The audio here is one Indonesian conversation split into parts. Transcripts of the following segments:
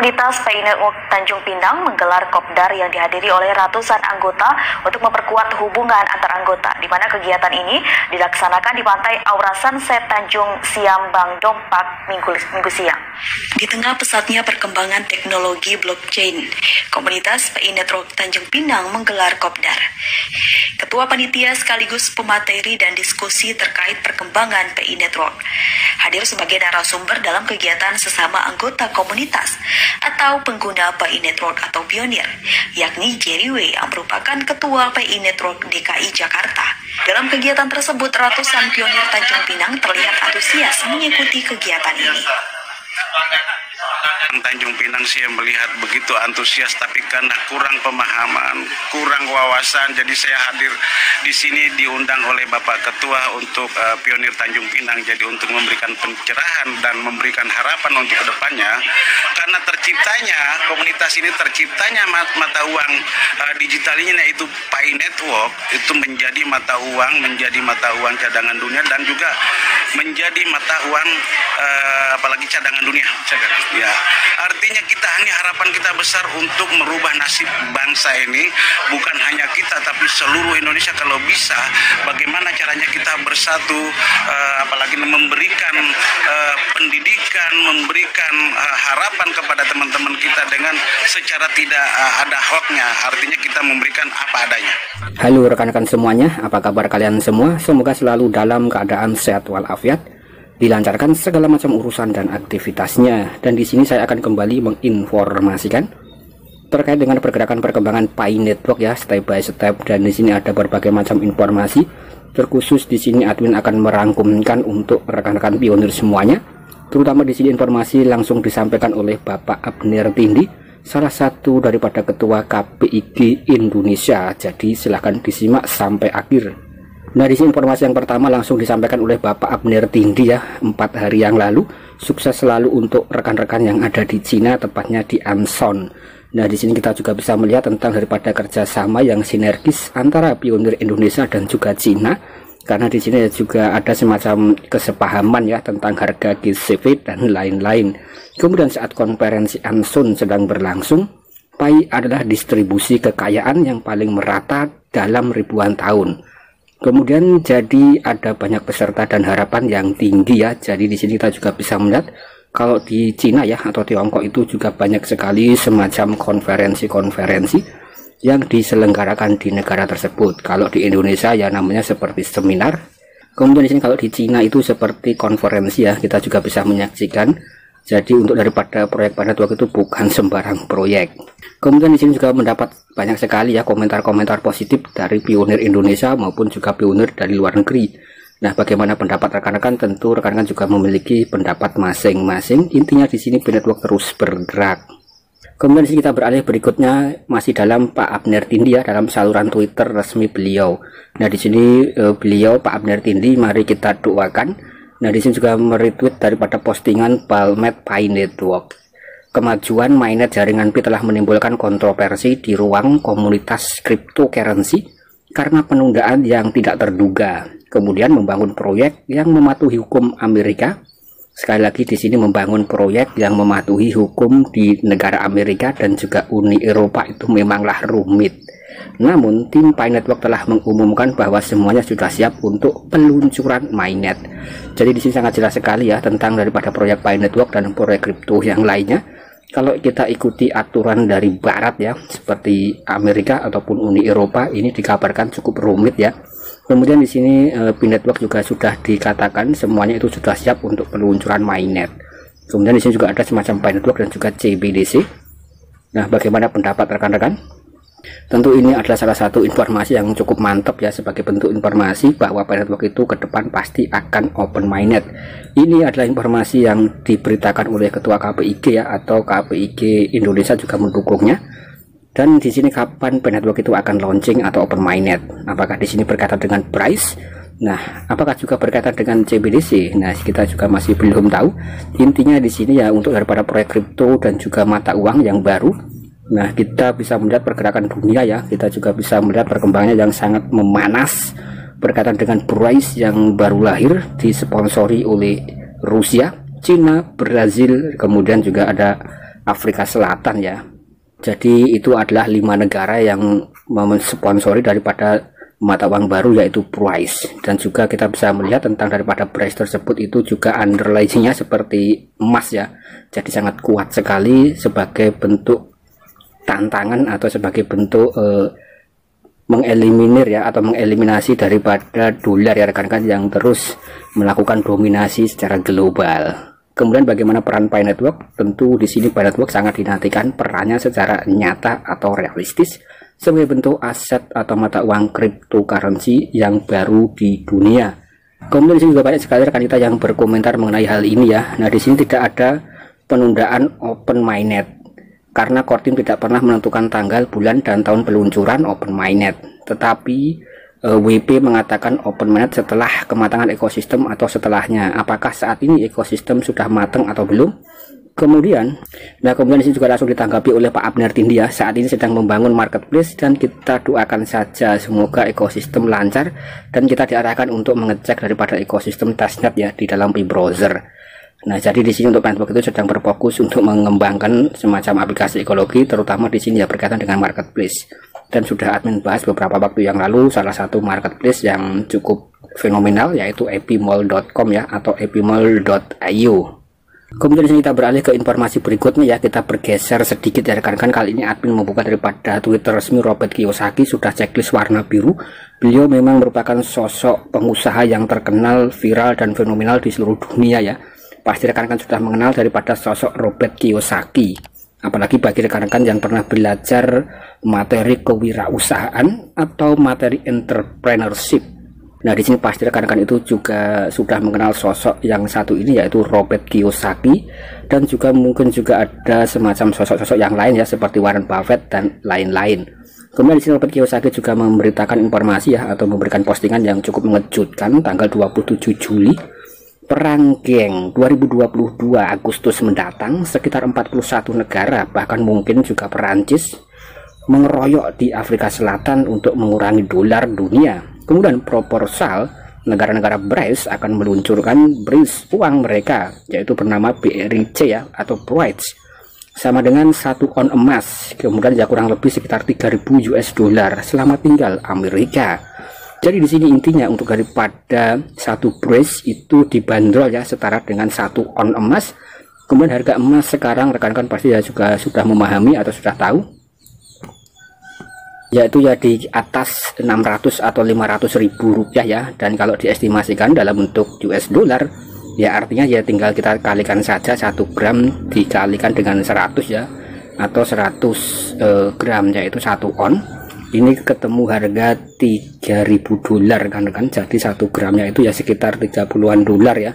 Komunitas PI Network Tanjung Pinang menggelar kopdar yang dihadiri oleh ratusan anggota untuk memperkuat hubungan antar anggota, di mana kegiatan ini dilaksanakan di Pantai Aura Sunset Tanjung Siam Bang Dompak minggu siang. Di tengah pesatnya perkembangan teknologi blockchain, Komunitas PI Network Tanjung Pinang menggelar kopdar. Ketua Panitia sekaligus pemateri dan diskusi terkait perkembangan PI Network hadir sebagai narasumber dalam kegiatan sesama anggota komunitas atau pengguna PI Network atau pionir, yakni Jerry W yang merupakan Ketua PI Network DKI Jakarta. Dalam kegiatan tersebut, ratusan pionir Tanjung Pinang terlihat antusias mengikuti kegiatan ini. Tanjung Pinang sih melihat begitu antusias, tapi karena kurang pemahaman, kurang wawasan, jadi saya hadir di sini diundang oleh Bapak Ketua untuk pionir Tanjung Pinang, jadi untuk memberikan pencerahan dan memberikan harapan untuk kedepannya, karena terciptanya komunitas ini, terciptanya mata uang digital ini, yaitu PI Network, itu menjadi mata uang cadangan dunia dan juga menjadi mata uang apalagi cadangan dunia. Ya, artinya ini harapan kita besar untuk merubah nasib bangsa ini, bukan hanya kita tapi seluruh Indonesia. Kalau bisa, bagaimana caranya kita bersatu, apalagi memberikan pendidikan, memberikan harapan kepada teman-teman kita dengan secara tidak ada hoaxnya, artinya kita memberikan apa adanya. Halo rekan-rekan semuanya, apa kabar kalian semua? Semoga selalu dalam keadaan sehat walafiat, dilancarkan segala macam urusan dan aktivitasnya. Dan di sini saya akan kembali menginformasikan terkait dengan pergerakan perkembangan PI Network ya, step by step. Dan di sini ada berbagai macam informasi. Terkhusus di sini admin akan merangkumkan untuk rekan-rekan pionir semuanya. Terutama di sini informasi langsung disampaikan oleh Bapak Abner Tindi, salah satu daripada Ketua KPIG Indonesia. Jadi silahkan disimak sampai akhir. Nah, di sini informasi yang pertama langsung disampaikan oleh Bapak Abner Tindi ya, 4 hari yang lalu. Sukses selalu untuk rekan-rekan yang ada di Cina, tepatnya di Anson. Nah, di sini kita juga bisa melihat tentang daripada kerjasama yang sinergis antara pionir Indonesia dan juga Cina, karena di sini juga ada semacam kesepahaman ya tentang harga GCV dan lain-lain. Kemudian saat konferensi Anson sedang berlangsung, PI adalah distribusi kekayaan yang paling merata dalam ribuan tahun. Kemudian jadi ada banyak peserta dan harapan yang tinggi ya. Jadi di sini kita juga bisa melihat kalau di Cina ya atau Tiongkok itu juga banyak sekali semacam konferensi-konferensi yang diselenggarakan di negara tersebut. Kalau di Indonesia ya namanya seperti seminar. Kemudian di sini kalau di Cina itu seperti konferensi ya, kita juga bisa menyaksikan. Jadi untuk daripada proyek PI Network itu bukan sembarang proyek. Kemudian di sini juga mendapat banyak sekali ya komentar-komentar positif dari pionir Indonesia maupun juga pionir dari luar negeri. Nah, bagaimana pendapat rekan-rekan? Tentu rekan-rekan juga memiliki pendapat masing-masing. Intinya di sini PI Network terus bergerak. Kemudian di sini kita beralih berikutnya masih dalam Pak Abner Tindi ya, dalam saluran Twitter resmi beliau. Nah, di sini beliau Pak Abner Tindi, mari kita doakan. Nah, di sini juga meretweet daripada postingan Palmet PI Network. Kemajuan mainnet jaringan PI telah menimbulkan kontroversi di ruang komunitas cryptocurrency karena penundaan yang tidak terduga. Kemudian membangun proyek yang mematuhi hukum Amerika. Sekali lagi di sini membangun proyek yang mematuhi hukum di negara Amerika dan juga Uni Eropa itu memanglah rumit. Namun tim PI Network telah mengumumkan bahwa semuanya sudah siap untuk peluncuran mainnet. Jadi di sini sangat jelas sekali ya tentang daripada proyek PI Network dan proyek kripto yang lainnya. Kalau kita ikuti aturan dari barat ya, seperti Amerika ataupun Uni Eropa, ini dikabarkan cukup rumit ya. Kemudian di sini PI Network juga sudah dikatakan semuanya itu sudah siap untuk peluncuran mainnet. Kemudian di sini juga ada semacam PI Network dan juga CBDC. Nah, bagaimana pendapat rekan-rekan? Tentu ini adalah salah satu informasi yang cukup mantap ya, sebagai bentuk informasi bahwa PI Network itu ke depan pasti akan open mainnet. Ini adalah informasi yang diberitakan oleh Ketua KPIG ya, atau KPIG Indonesia juga mendukungnya. Dan di sini kapan PI Network itu akan launching atau open mainnet? Apakah di sini berkaitan dengan price? Nah, apakah juga berkaitan dengan CBDC? Nah, kita juga masih belum tahu. Intinya di sini ya untuk daripada proyek kripto dan juga mata uang yang baru. Nah, kita bisa melihat pergerakan dunia ya, kita juga bisa melihat perkembangannya yang sangat memanas berkaitan dengan price yang baru lahir disponsori oleh Rusia, Cina, Brazil, kemudian juga ada Afrika Selatan ya. Jadi itu adalah 5 negara yang mensponsori daripada mata uang baru, yaitu Price. Dan juga kita bisa melihat tentang daripada Price tersebut itu juga underlying-nya seperti emas ya. Jadi sangat kuat sekali sebagai bentuk tantangan atau sebagai bentuk mengeliminir ya, atau mengeliminasi daripada dolar ya rekan-rekan, yang terus melakukan dominasi secara global. Kemudian bagaimana peran Pi Network? Tentu di sini Pi Network sangat dinantikan perannya secara nyata atau realistis sebagai bentuk aset atau mata uang cryptocurrency yang baru di dunia. Kemudian di sini juga banyak sekali rekan kita yang berkomentar mengenai hal ini ya. Nah, di sini tidak ada penundaan Open Mainnet karena core team tidak pernah menentukan tanggal, bulan, dan tahun peluncuran Open Mainnet. Tetapi WP mengatakan Open Mainnet setelah kematangan ekosistem atau setelahnya. Apakah saat ini ekosistem sudah matang atau belum? Kemudian di sini juga langsung ditanggapi oleh Pak Abner Tindia. Saat ini sedang membangun marketplace dan kita doakan saja semoga ekosistem lancar dan kita diarahkan untuk mengecek daripada ekosistem testnet ya di dalam browser. Nah, jadi di sini untuk network itu sedang berfokus untuk mengembangkan semacam aplikasi ekologi, terutama di sini ya berkaitan dengan marketplace. Dan sudah admin bahas beberapa waktu yang lalu salah satu marketplace yang cukup fenomenal yaitu epimall.com ya, atau epimall.io. Kemudian di sini kita beralih ke informasi berikutnya ya. Kita bergeser sedikit ya rekan-rekan. Kali ini admin membuka daripada Twitter resmi Robert Kiyosaki, sudah checklist warna biru. Beliau memang merupakan sosok pengusaha yang terkenal, viral, dan fenomenal di seluruh dunia ya. Pasti rekan-rekan sudah mengenal daripada sosok Robert Kiyosaki. Apalagi bagi rekan-rekan yang pernah belajar materi kewirausahaan atau materi entrepreneurship. Nah, di sini pasti rekan-rekan itu juga sudah mengenal sosok yang satu ini, yaitu Robert Kiyosaki, dan juga mungkin juga ada semacam sosok-sosok yang lain ya, seperti Warren Buffett dan lain-lain. Kemudian di sini Robert Kiyosaki juga memberitakan informasi ya, atau memberikan postingan yang cukup mengejutkan tanggal 27 Juli. Perang geng 2022 Agustus mendatang, sekitar 41 negara, bahkan mungkin juga Perancis, mengeroyok di Afrika Selatan untuk mengurangi dolar dunia. Kemudian proposal negara-negara BRICS akan meluncurkan BRICS uang mereka, yaitu bernama BRIC ya, atau BRICS, sama dengan 1 on emas. Kemudian ya kurang lebih sekitar 3.000 US dollar. Selamat tinggal Amerika. Jadi di sini intinya untuk daripada 1 BRICS itu dibanderol ya setara dengan 1 on emas. Kemudian harga emas sekarang rekan-rekan pasti ya juga sudah memahami atau sudah tahu, yaitu ya di atas 600 atau 500 ribu rupiah ya. Dan kalau diestimasikan dalam bentuk US dollar ya, artinya ya tinggal kita kalikan saja 1 gram dikalikan dengan 100 ya, atau 100 gram, yaitu 1 on. Ini ketemu harga 3.000 dolar kan. Jadi 1 gramnya itu ya sekitar 30-an dolar ya.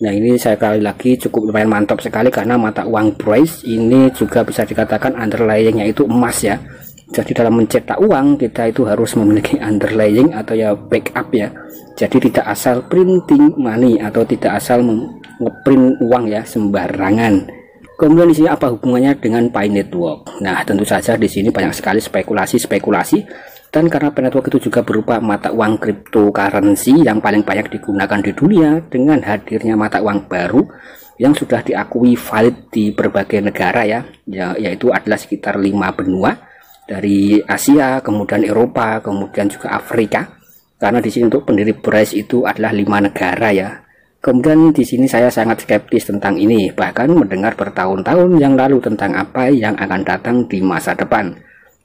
Nah, ini saya kali lagi cukup lumayan mantap sekali karena mata uang BRICS ini juga bisa dikatakan underlying-nya itu emas ya. Jadi dalam mencetak uang kita itu harus memiliki underlying atau ya backup ya. Jadi tidak asal printing money atau tidak asal ngeprint uang ya sembarangan. Kemudian di sini apa hubungannya dengan Pi Network? Nah, tentu saja di sini banyak sekali spekulasi. Dan karena Pi Network itu juga berupa mata uang cryptocurrency yang paling banyak digunakan di dunia, dengan hadirnya mata uang baru yang sudah diakui valid di berbagai negara ya, yaitu adalah sekitar 5 benua. Dari Asia, kemudian Eropa, kemudian juga Afrika. Karena di sini untuk pendiri BRICS itu adalah 5 negara ya. Kemudian di sini saya sangat skeptis tentang ini, bahkan mendengar bertahun-tahun yang lalu tentang apa yang akan datang di masa depan.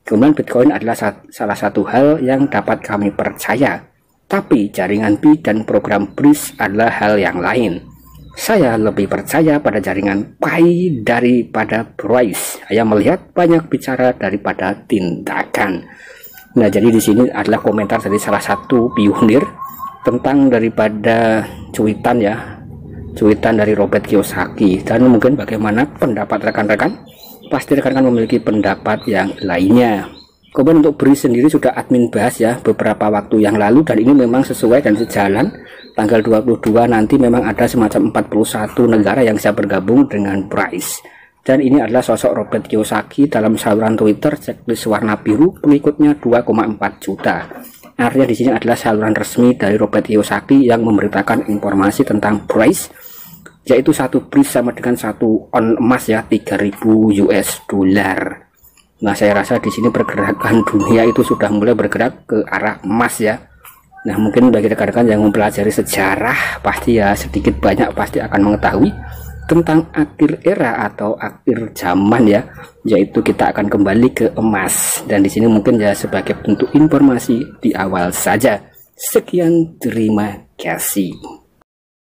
Kemudian Bitcoin adalah salah satu hal yang dapat kami percaya. Tapi jaringan Pi dan program BRICS adalah hal yang lain. Saya lebih percaya pada jaringan Pi daripada BRICS. Saya melihat banyak bicara daripada tindakan. Nah, jadi di sini adalah komentar dari salah satu pionir tentang daripada cuitan dari Robert Kiyosaki. Dan mungkin bagaimana pendapat rekan-rekan? Pasti rekan-rekan memiliki pendapat yang lainnya. Kemudian untuk BRICS sendiri sudah admin bahas ya beberapa waktu yang lalu, dan ini memang sesuai dan sejalan. Tanggal 22 nanti memang ada semacam 41 negara yang bisa bergabung dengan BRICS. Dan ini adalah sosok Robert Kiyosaki dalam saluran Twitter checklist warna biru, pengikutnya 2,4 juta. Artinya di sini adalah saluran resmi dari Robert Kiyosaki yang memberitakan informasi tentang BRICS. yaitu satu bris sama dengan 1 on emas ya, 3.000 US dollar. Nah, saya rasa di sini pergerakan dunia itu sudah mulai bergerak ke arah emas ya. Nah, mungkin bagi rekan-rekan yang mempelajari sejarah pasti ya sedikit banyak pasti akan mengetahui tentang akhir era atau akhir zaman ya, yaitu kita akan kembali ke emas. Dan di sini mungkin ya sebagai bentuk informasi di awal saja. Sekian, terima kasih.